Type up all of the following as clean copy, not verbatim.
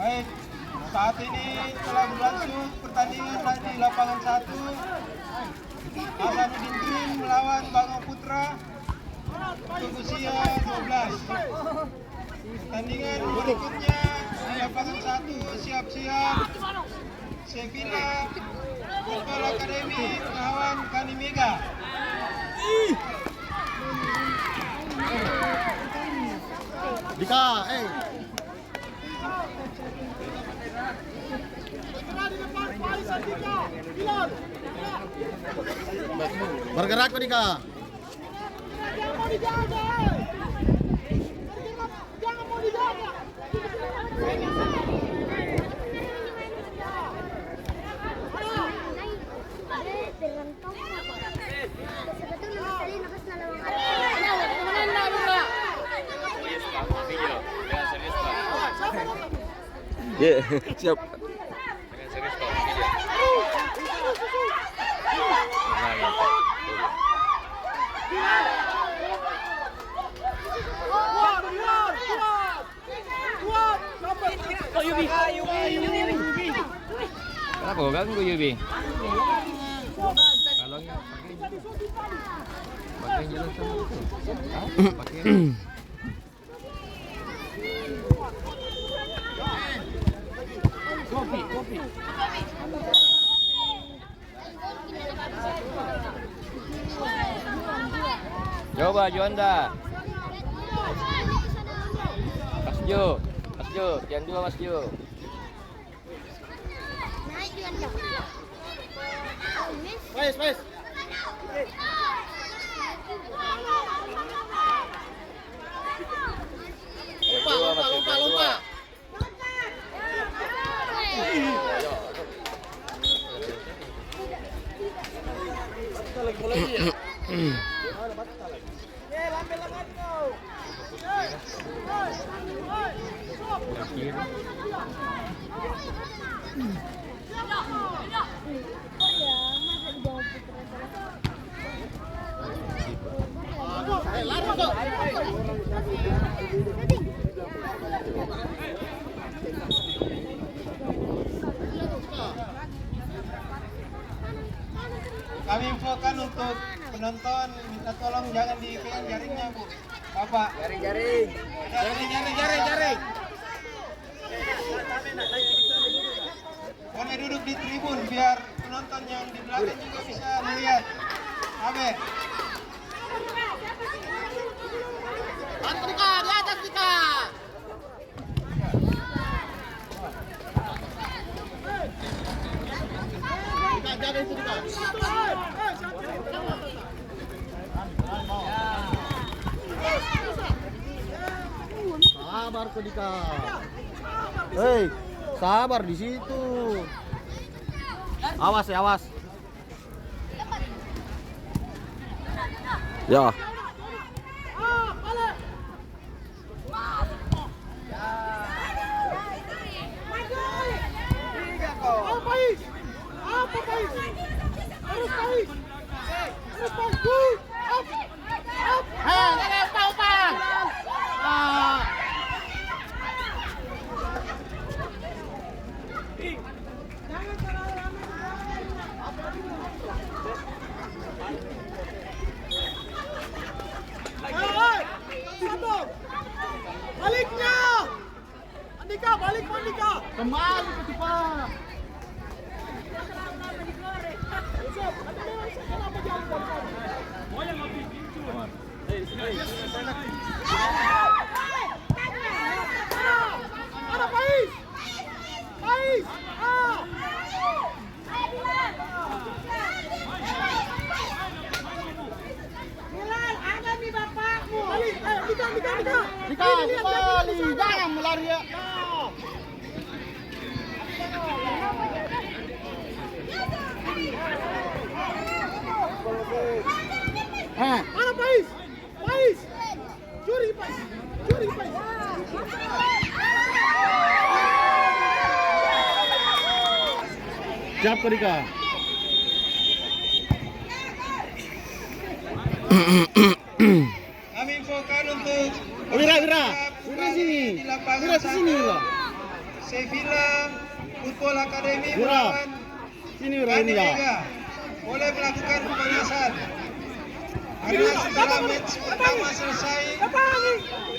Baik, saat ini telah berlangsung pertandingan di lapangan 1. Hasanuddin Dream melawan Bangau Putra untuk usia 12. Pertandingan berikutnya di lapangan 1, siap-siap Sevilla Football Academy melawan Kanimega. Dika, bergerak kok Dika. Jangan mau dijaga. Jangan mau dijaga. Ya, siap. Kenapa kau ganggu Yubi? Kalongnya pakai jalan sama itu. Pakai. Kopi. Coba Juanda. Mas Jo, jangan dua Mas Jo. Naik Juanda. Wes. Lupa. Kami infokan untuk penonton minta tolong jangan dipegang jaringnya, Bu. Bapak. Jaring. Kami duduk di tribun biar penonton yang di belakang juga bisa melihat. Abe. Dika, di atas Dika. Dika, jaga itu Dika. Sabar kok Dika. Hei, sabar di situ. Awas. Ya. Baliknya! Andika, balik Andika! Kembali ke cepat. Ada Pais! Pais. Bilal, ada nih bapakmu. Balik, Dika. Dika, kembali. Jangan melari ya. Mana Pais? Pais. Curi Pais. Siap ke Dika. Kami infokan untuk Wira sini. di lapangan Wira sini, Wira. Sevilla Football Academy Wira. melawan Sini Wira ini ya. Liga. Boleh melakukan pemanasan. Karena setelah match pertama selesai,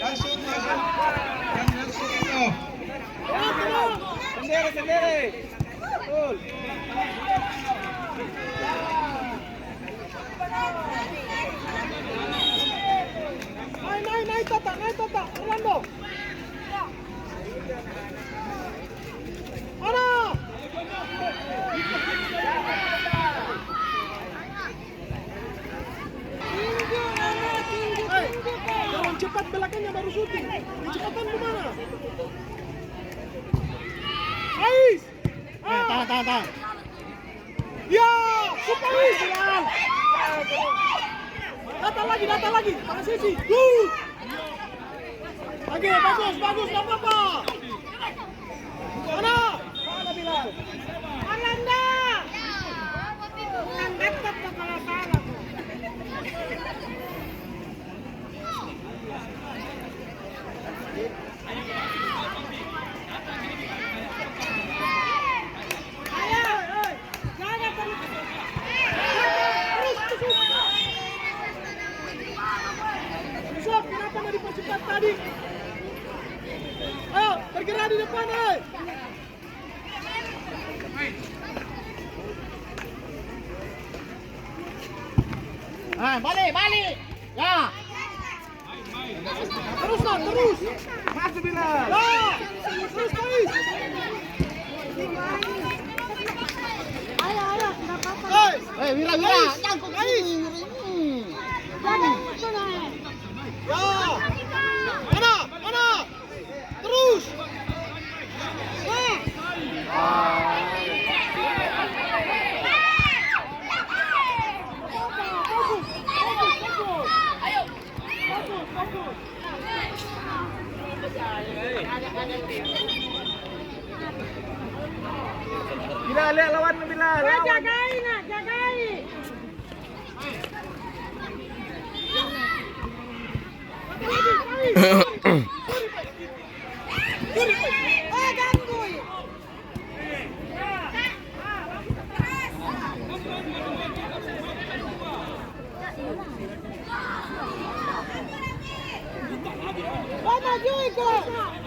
langsung masuk dan langsung kick off. Sendiri. Betul. Naik Tata, Orlando. Mana? Jangan cepat belakangnya baru syuting. Kecepatan kemana? Ais! Tahan. Ya, Supais! Data lagi. Tangan sisi. Good! Lagi, bagus, gak apa-apa. Mana Bilal? Arlanda! Bukan dekat kalau salah. Yusuf, kenapa nggak dipercepat tadi? Ayo, bergerak di depan, Balik. Ya. Terus. Masuk Bilal. Ya, terus Pais. Ayo, nggak apa-apa. Wira. Nyangkut sini. Ya. Mana? Terus. Bilal, lihat lawan Bilal. Jagain.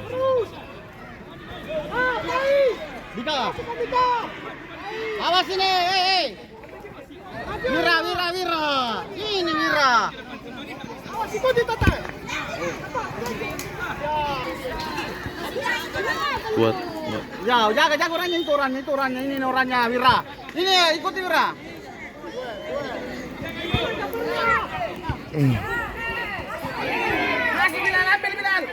Terus. Dika. Dika. Awas ini, Wira. Ini Wira. Awas, ikuti Tata. Buat. Ya, jaga orangnya itu orangnya ini orangnya Wira. Ini ikuti Wira. Masih ambil Bilal.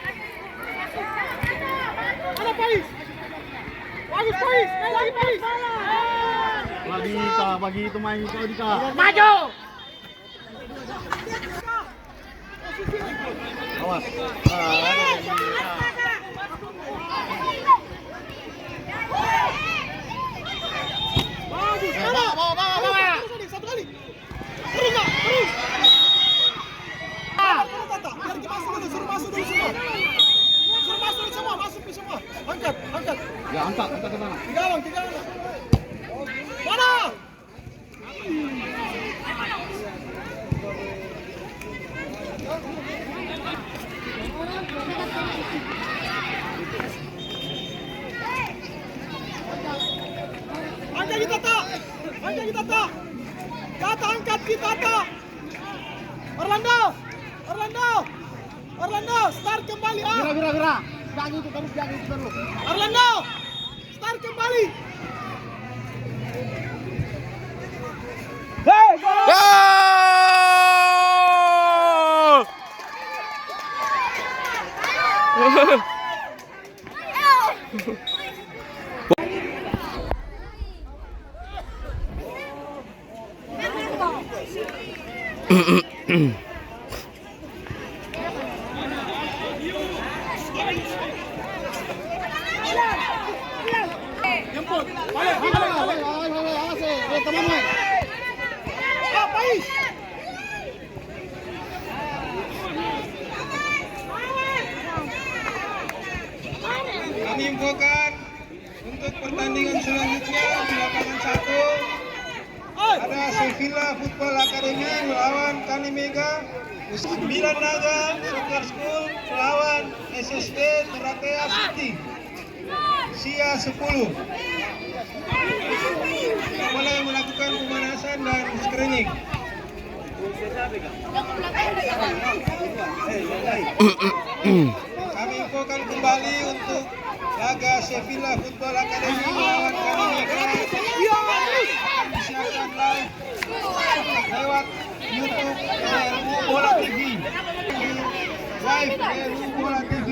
Mana Pais? Bagus Pais, lagi Pais. Bagi itu main itu Dika. Maju. Awas. Bagus. Bawa. Satu kali. Terus. Tata, biar kita masuk dulu, suruh masuk dulu semua. Masuk semua. Angkat. Ya, angkat ke sana. Tiga orang. Mana? Angkat kita tak. Tata angkat kita tak. Orlando, start kembali. Wira. Jaga itu terus. Orlando, start kembali. Jemput. Balik. Teman gue. Pais. Kami infokan untuk pertandingan selanjutnya di lapangan 1 ada Sevilla Football Academy melawan Kanimega, 9 Naga Soccer School melawan SSB Teratea City. Sia 10. Mulai melakukan pemanasan dan screening. Kami infokan kembali untuk laga Sevilla Football Academy melawan Kanimega akan disiarkan live lewat YouTube RRU Bola TV. Live RRU Bola TV.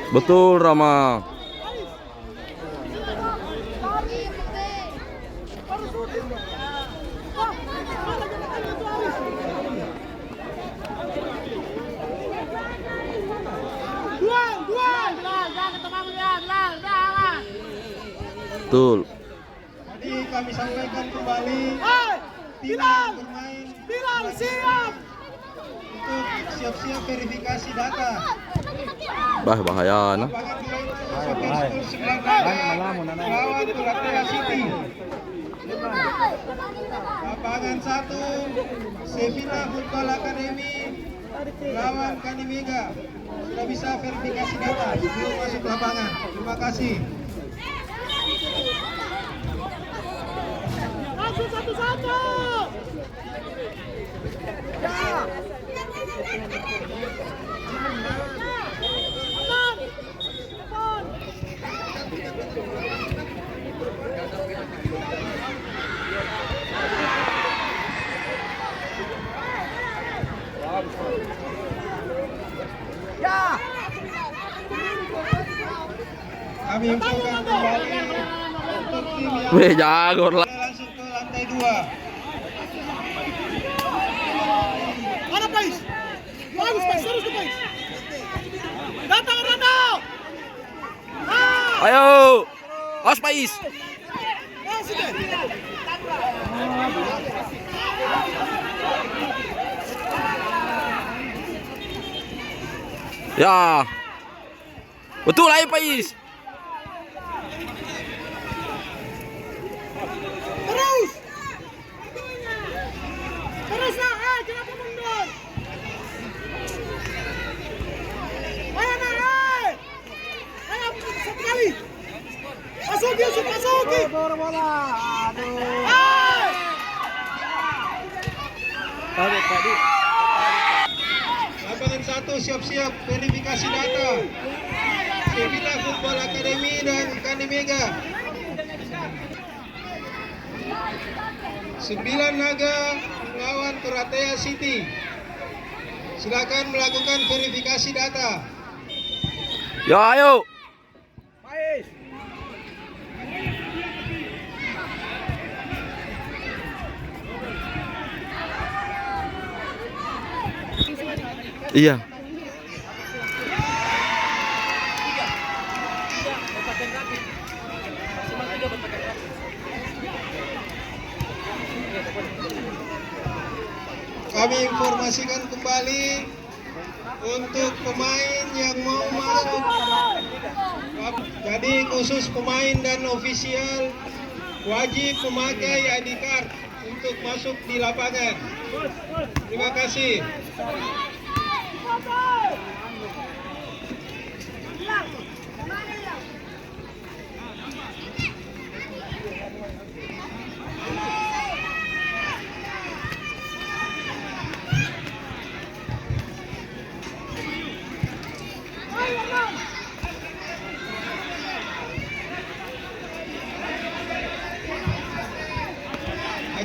Betul, Rama. Betul. Jadi kami sampaikan kembali tim Bilal, yang bermain Bilal siap. untuk siap-siap verifikasi data. Bah, bahaya nah. Lapangan 2 Soccer School 9 Naga melawan Teratea City. Lapangan 1 Sevilla Football Academy melawan Kanimega. Sudah bisa verifikasi data sebelum masuk lapangan. Terima kasih. Langsung satu-satu. Ya. Depan. Depan. Ya. Kami infokan kembali untuk tim yang Weh, jago lah. langsung ke lantai 2. Mana Pais? Bagus Pais, terus ke Pais. Datang Randall. Ayo. Awas, Pais. Sudah. Ya. Betul, ayo, Pais. Terus. Terus lah, kenapa mundur? Ayo naik. Ayo satu kali. Masuki, Yusuf, masuki. Bola. Aduh. Tadi. Lapangan 1 siap-siap verifikasi data. Sevilla Football Academy dan Kanimega. 9 Naga melawan Teratea City. Silakan melakukan verifikasi data. Ya, ayo. Iya. Kami informasikan kembali untuk pemain yang mau masuk. Jadi khusus pemain dan ofisial wajib memakai ID card untuk masuk di lapangan. Terima kasih.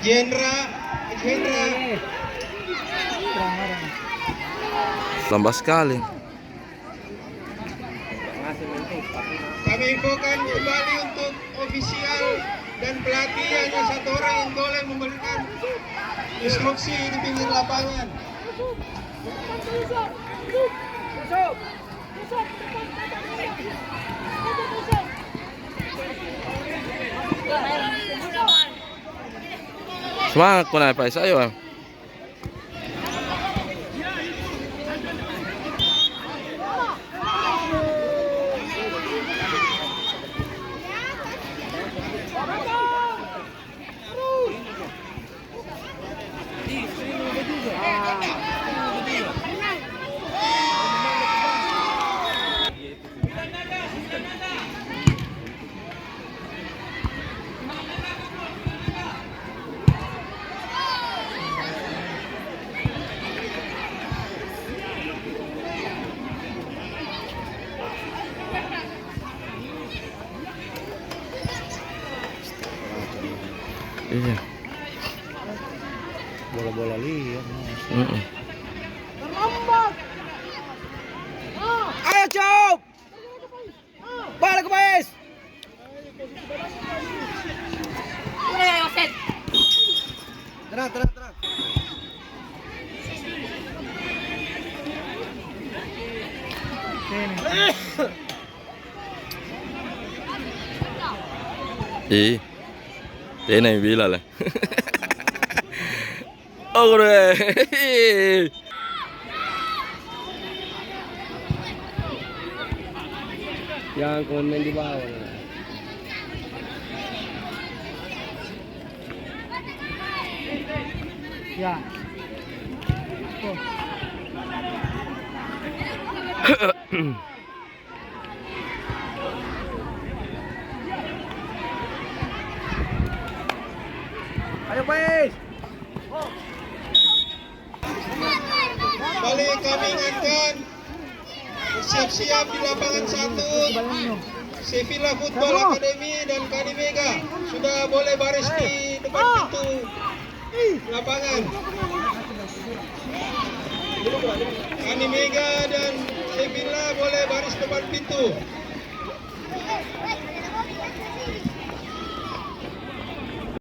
Hendra. Lambat sekali. Kami infokan kembali untuk ofisial dan pelatih hanya satu orang yang boleh memberikan instruksi di pinggir lapangan. Semangat ko na pa sa'yo. Iya. Bola-bola liar. Terlambat. Ayo Cop. Balik ke base. Tenang. Dia na yung bila lah. Oh, kore. Jangan komen di bawah. Ya. Ayo base. Kembali kami ingatkan, bersiap-siap di lapangan 1 Sevilla Football Academy dan Kanimega sudah boleh baris di depan pintu lapangan. Kanimega dan Sevilla boleh baris depan pintu.